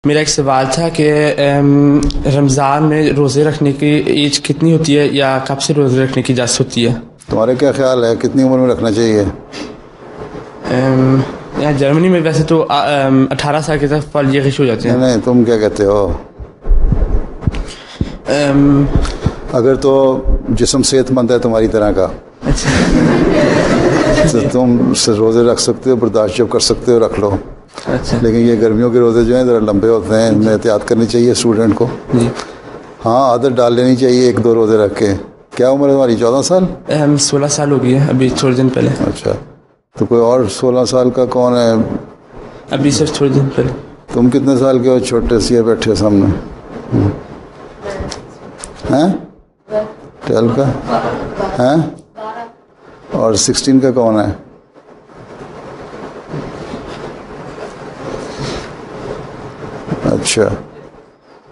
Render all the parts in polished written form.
میرا ایک سوال تھا کہ رمضان میں روزے رکھنے کی ایج کتنی ہوتی ہے یا کب سے روزے رکھنے کی اجازت ہوتی ہے؟ تمہارے کیا خیال ہے کتنی عمر میں رکھنا چاہیے؟ یہاں جرمنی میں ویسے تو 18 سال کے تک فالج غش ہو جاتے ہیں. نہیں تم کیا کہتے ہو؟ اگر تو جسم صحت مند ہے تمہاری طرح کا تو تم روزے رکھ سکتے ہو، برداشت جب کر سکتے ہو رکھ لو. لیکن یہ گرمیوں کے روزے جو ہیں ذرا لمبے ہوتے ہیں، ان میں احتیاط کرنی چاہیے اسٹوڈنٹ کو. ہاں عادت ڈال لینی چاہیے 1-2 روزے رکھ کے. کیا عمر ہے تمہاری؟ 14 سال؟ 16 سال ہو گئی ہے ابھی تھوڑے دن پہلے. اچھا، تو کوئی اور 16 سال کا کون ہے؟ ابھی صرف تھوڑے دن پہلے. تم کتنے سال کے ہو؟ چھوٹے سے بیٹھے سامنے. ہیں 12 کا ہیں؟ اور 16 کا کون ہے؟ اچھا،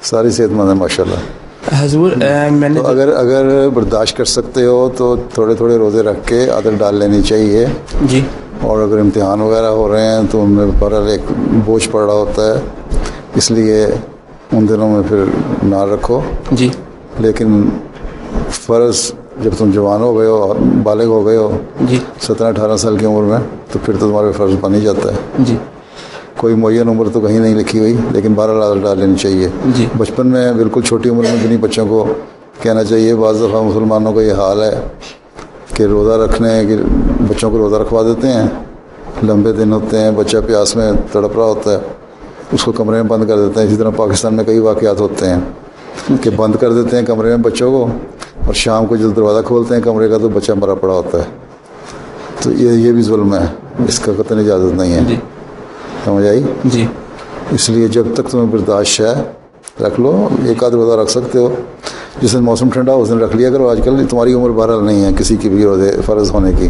ساری صحت مند ہے ماشاء اللہ. حضور میں نے تو اگر برداشت کر سکتے ہو تو تھوڑے تھوڑے روزے رکھ کے عادت ڈال لینی چاہیے. جی. اور اگر امتحان وغیرہ ہو رہے ہیں تو ان میں بہرحال ایک بوجھ پڑ رہا ہوتا ہے، اس لیے ان دنوں میں پھر نہ رکھو. جی. لیکن فرض جب تم جوان ہو گئے ہو، بالغ ہو گئے ہو، جی 17-18 سال کی عمر میں، تو پھر تو تمہارے فرض بن ہی جاتا ہے. جی. کوئی معین عمر تو کہیں نہیں لکھی ہوئی، لیکن بہرحال عادت ڈال لینی چاہیے. جی. بچپن میں بالکل چھوٹی عمر میں بھی نہیں بچوں کو کہنا چاہیے. بعض دفعہ مسلمانوں کا یہ حال ہے کہ روزہ رکھنے کہ بچوں کو روزہ رکھوا دیتے ہیں، لمبے دن ہوتے ہیں، بچہ پیاس میں تڑپ رہا ہوتا ہے، اس کو کمرے میں بند کر دیتے ہیں. اسی طرح پاکستان میں کئی واقعات ہوتے ہیں کہ بند کر دیتے ہیں کمرے میں بچوں کو، اور شام کو جب دروازہ کھولتے ہیں کمرے کا تو بچہ مرا پڑا ہوتا ہے. تو یہ بھی ظلم ہے، اس کا قطعاً اجازت نہیں ہے. جی. سمجھ آئی؟ جی. اس لیے جب تک تمہیں برداشت ہے رکھ لو. 1-8 روزہ رکھ سکتے ہو، جس دن موسم ٹھنڈا ہو اس دن رکھ لیا کرو. آج کل تمہاری عمر بہرحال نہیں ہے کسی کی بھی روزے فرض ہونے کی.